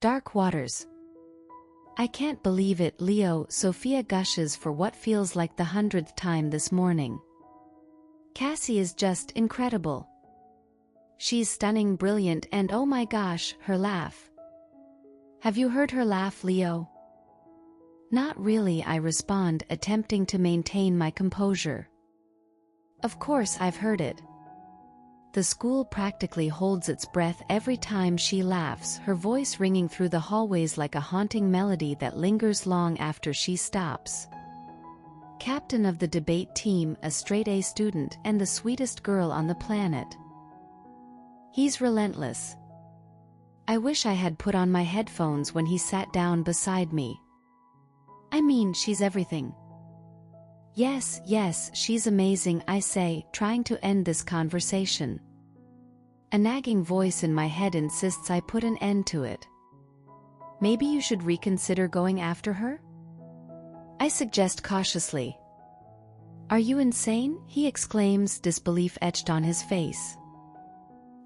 Dark waters. I can't believe it, Leo, Sophia gushes for what feels like the 100th time this morning. Cassie is just incredible. She's stunning, brilliant, and oh my gosh, her laugh. Have you heard her laugh, Leo? Not really, I respond, attempting to maintain my composure. Of course I've heard it. The school practically holds its breath every time she laughs, her voice ringing through the hallways like a haunting melody that lingers long after she stops. Captain of the debate team, a straight-A student, and the sweetest girl on the planet. He's relentless. I wish I had put on my headphones when he sat down beside me. I mean, she's everything. Yes, she's amazing, I say, trying to end this conversation. A nagging voice in my head insists I put an end to it. Maybe you should reconsider going after her? I suggest cautiously. Are you insane? He exclaims, disbelief etched on his face.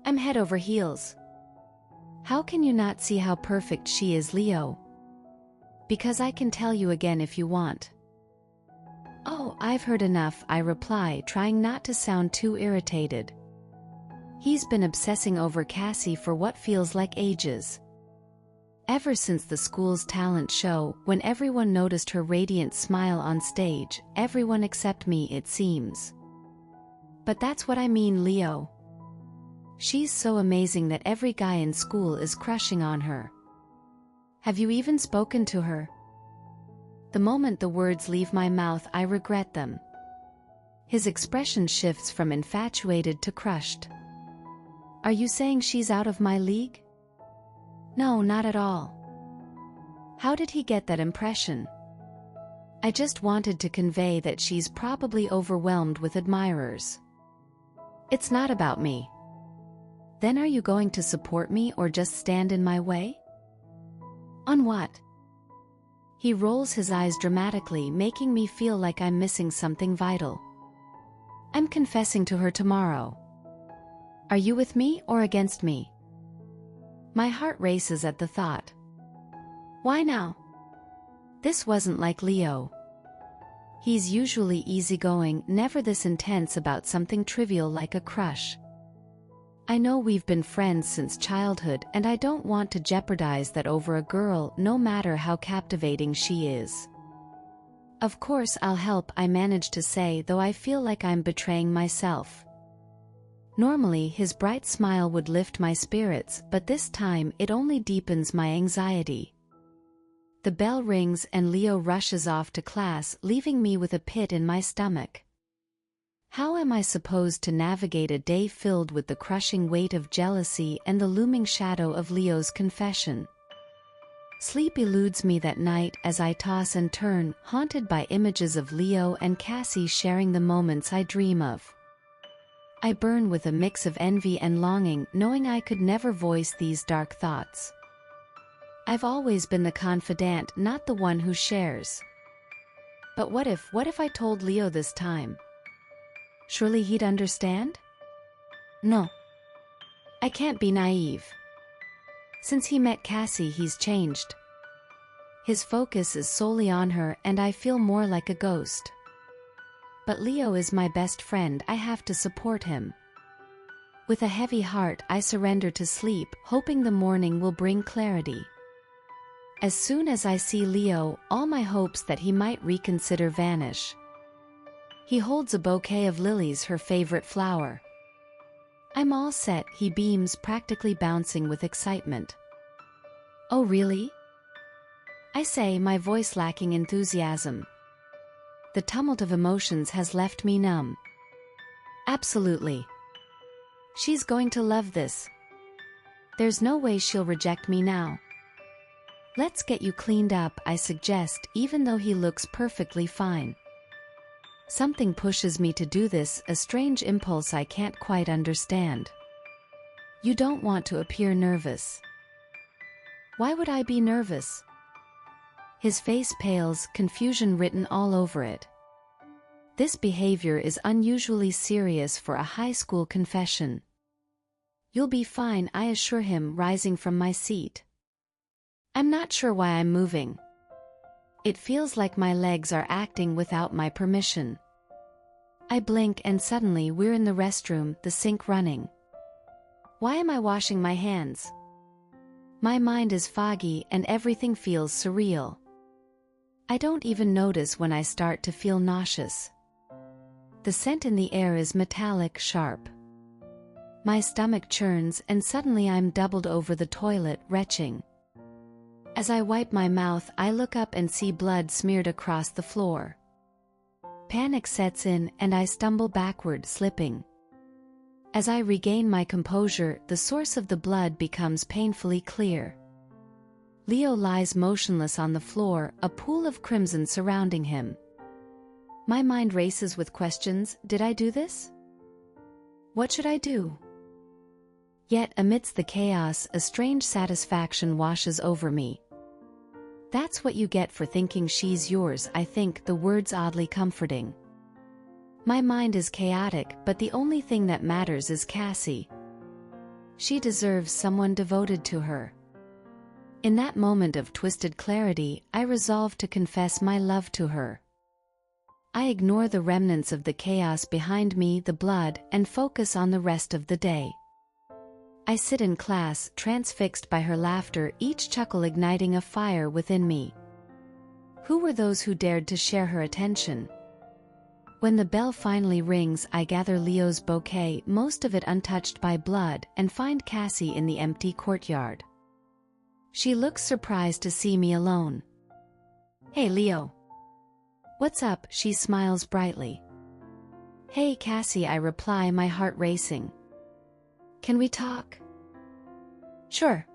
I'm head over heels. How can you not see how perfect she is, Leo? Because I can tell you again if you want. Oh, I've heard enough, I reply, trying not to sound too irritated. He's been obsessing over Cassie for what feels like ages. Ever since the school's talent show, when everyone noticed her radiant smile on stage, everyone except me, it seems. But that's what I mean, Leo. She's so amazing that every guy in school is crushing on her. Have you even spoken to her? The moment the words leave my mouth, I regret them. His expression shifts from infatuated to crushed. Are you saying she's out of my league? No, not at all. How did he get that impression? I just wanted to convey that she's probably overwhelmed with admirers. It's not about me. Then are you going to support me or just stand in my way? On what? He rolls his eyes dramatically, making me feel like I'm missing something vital. I'm confessing to her tomorrow. Are you with me or against me? My heart races at the thought. Why now? This wasn't like Leo. He's usually easygoing, never this intense about something trivial like a crush. I know we've been friends since childhood, and I don't want to jeopardize that over a girl, no matter how captivating she is. Of course I'll help, I manage to say, though I feel like I'm betraying myself. Normally his bright smile would lift my spirits, but this time it only deepens my anxiety. The bell rings and Leo rushes off to class, leaving me with a pit in my stomach. How am I supposed to navigate a day filled with the crushing weight of jealousy and the looming shadow of Leo's confession? Sleep eludes me that night as I toss and turn, haunted by images of Leo and Cassie sharing the moments I dream of. I burn with a mix of envy and longing, knowing I could never voice these dark thoughts. I've always been the confidant, not the one who shares. But what if I told Leo this time? Surely he'd understand? No. I can't be naive. Since he met Cassie, he's changed. His focus is solely on her, and I feel more like a ghost. But Leo is my best friend, I have to support him. With a heavy heart, I surrender to sleep, hoping the morning will bring clarity. As soon as I see Leo, all my hopes that he might reconsider vanish. He holds a bouquet of lilies, her favorite flower. I'm all set, he beams, practically bouncing with excitement. Oh really? I say, my voice lacking enthusiasm. The tumult of emotions has left me numb. Absolutely. She's going to love this. There's no way she'll reject me now. Let's get you cleaned up, I suggest, even though he looks perfectly fine. Something pushes me to do this, a strange impulse I can't quite understand. You don't want to appear nervous. Why would I be nervous? His face pales, confusion written all over it. This behavior is unusually serious for a high school confession. You'll be fine, I assure him, rising from my seat. I'm not sure why I'm moving. It feels like my legs are acting without my permission. I blink and suddenly we're in the restroom, the sink running. Why am I washing my hands? My mind is foggy and everything feels surreal. I don't even notice when I start to feel nauseous. The scent in the air is metallic sharp. My stomach churns and suddenly I'm doubled over the toilet, retching. As I wipe my mouth, I look up and see blood smeared across the floor. Panic sets in and I stumble backward, slipping. As I regain my composure, the source of the blood becomes painfully clear. Leo lies motionless on the floor, a pool of crimson surrounding him. My mind races with questions. Did I do this? What should I do? Yet amidst the chaos, a strange satisfaction washes over me. That's what you get for thinking she's yours, I think, the words oddly comforting. My mind is chaotic, but the only thing that matters is Cassie. She deserves someone devoted to her. In that moment of twisted clarity, I resolve to confess my love to her. I ignore the remnants of the chaos behind me, the blood, and focus on the rest of the day. I sit in class, transfixed by her laughter, each chuckle igniting a fire within me. Who were those who dared to share her attention? When the bell finally rings, I gather Leo's bouquet, most of it untouched by blood, and find Cassie in the empty courtyard. She looks surprised to see me alone. Hey Leo. What's up? She smiles brightly. Hey Cassie, I reply, my heart racing. Can we talk? Sure.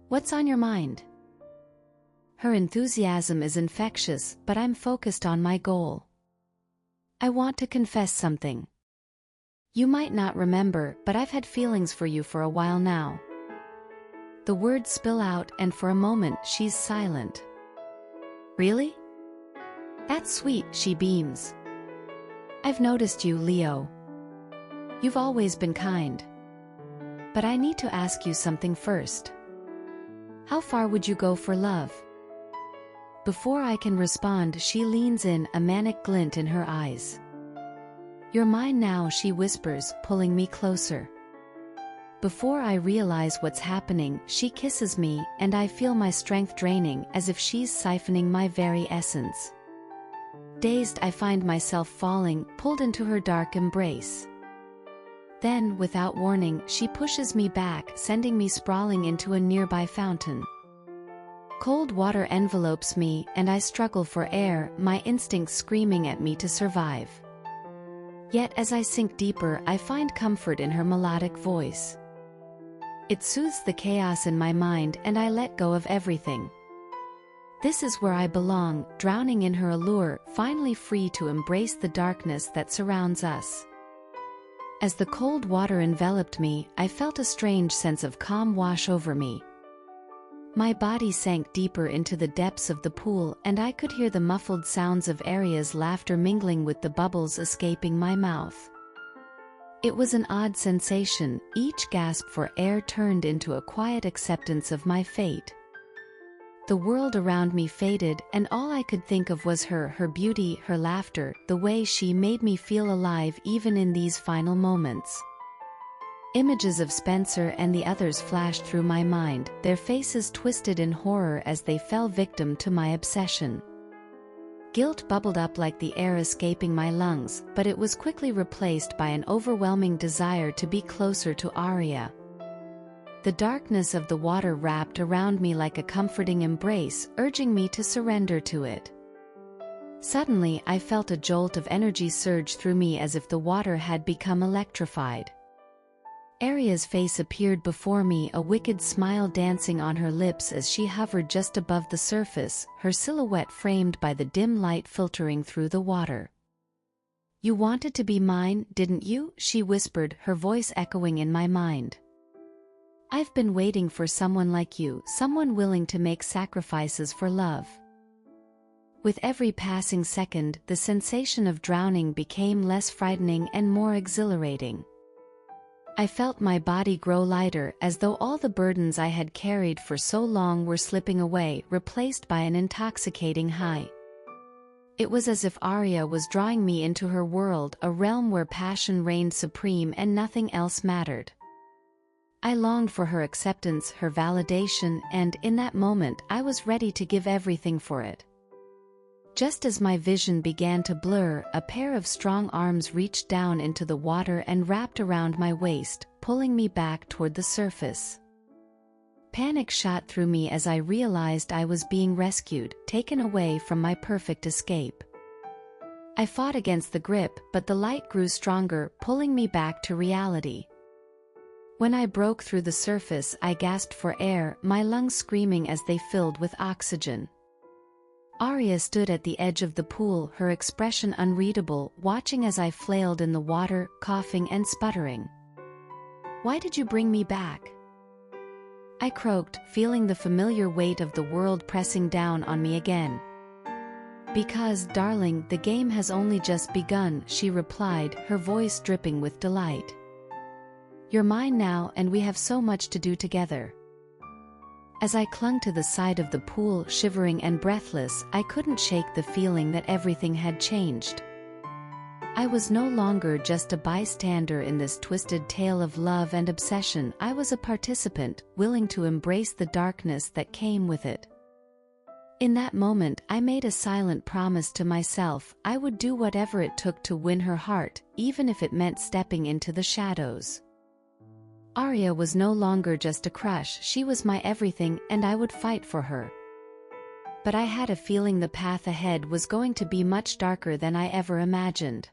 What's on your mind? Her enthusiasm is infectious, but I'm focused on my goal. I want to confess something. You might not remember, but I've had feelings for you for a while now. The words spill out, and for a moment she's silent. Really? That's sweet, she beams. I've noticed you, Leo. You've always been kind. But I need to ask you something first. How far would you go for love? Before I can respond, she leans in, a manic glint in her eyes. You're mine now, she whispers, pulling me closer. Before I realize what's happening, she kisses me, and I feel my strength draining, as if she's siphoning my very essence. Dazed, I find myself falling, pulled into her dark embrace. Then, without warning, she pushes me back, sending me sprawling into a nearby fountain. Cold water envelopes me, and I struggle for air, my instincts screaming at me to survive. Yet as I sink deeper, I find comfort in her melodic voice. It soothes the chaos in my mind, and I let go of everything. This is where I belong, drowning in her allure, finally free to embrace the darkness that surrounds us. As the cold water enveloped me, I felt a strange sense of calm wash over me. My body sank deeper into the depths of the pool, and I could hear the muffled sounds of Aria's laughter mingling with the bubbles escaping my mouth. It was an odd sensation, each gasp for air turned into a quiet acceptance of my fate. The world around me faded, and all I could think of was her beauty, her laughter, the way she made me feel alive even in these final moments. Images of Spencer and the others flashed through my mind, their faces twisted in horror as they fell victim to my obsession. Guilt bubbled up like the air escaping my lungs, but it was quickly replaced by an overwhelming desire to be closer to Aria. The darkness of the water wrapped around me like a comforting embrace, urging me to surrender to it. Suddenly, I felt a jolt of energy surge through me as if the water had become electrified. Aria's face appeared before me, a wicked smile dancing on her lips as she hovered just above the surface, her silhouette framed by the dim light filtering through the water. You wanted to be mine, didn't you? She whispered, her voice echoing in my mind. I've been waiting for someone like you, someone willing to make sacrifices for love. With every passing second, the sensation of drowning became less frightening and more exhilarating. I felt my body grow lighter, as though all the burdens I had carried for so long were slipping away, replaced by an intoxicating high. It was as if Arya was drawing me into her world, a realm where passion reigned supreme and nothing else mattered. I longed for her acceptance, her validation, and, in that moment, I was ready to give everything for it. Just as my vision began to blur, a pair of strong arms reached down into the water and wrapped around my waist, pulling me back toward the surface. Panic shot through me as I realized I was being rescued, taken away from my perfect escape. I fought against the grip, but the light grew stronger, pulling me back to reality. When I broke through the surface, I gasped for air, my lungs screaming as they filled with oxygen. Arya stood at the edge of the pool, her expression unreadable, watching as I flailed in the water, coughing and sputtering. "Why did you bring me back?" I croaked, feeling the familiar weight of the world pressing down on me again. "Because, darling, the game has only just begun," she replied, her voice dripping with delight. "You're mine now, and we have so much to do together." As I clung to the side of the pool, shivering and breathless, I couldn't shake the feeling that everything had changed. I was no longer just a bystander in this twisted tale of love and obsession. I was a participant, willing to embrace the darkness that came with it. In that moment, I made a silent promise to myself: I would do whatever it took to win her heart, even if it meant stepping into the shadows. Arya was no longer just a crush, she was my everything, and I would fight for her. But I had a feeling the path ahead was going to be much darker than I ever imagined.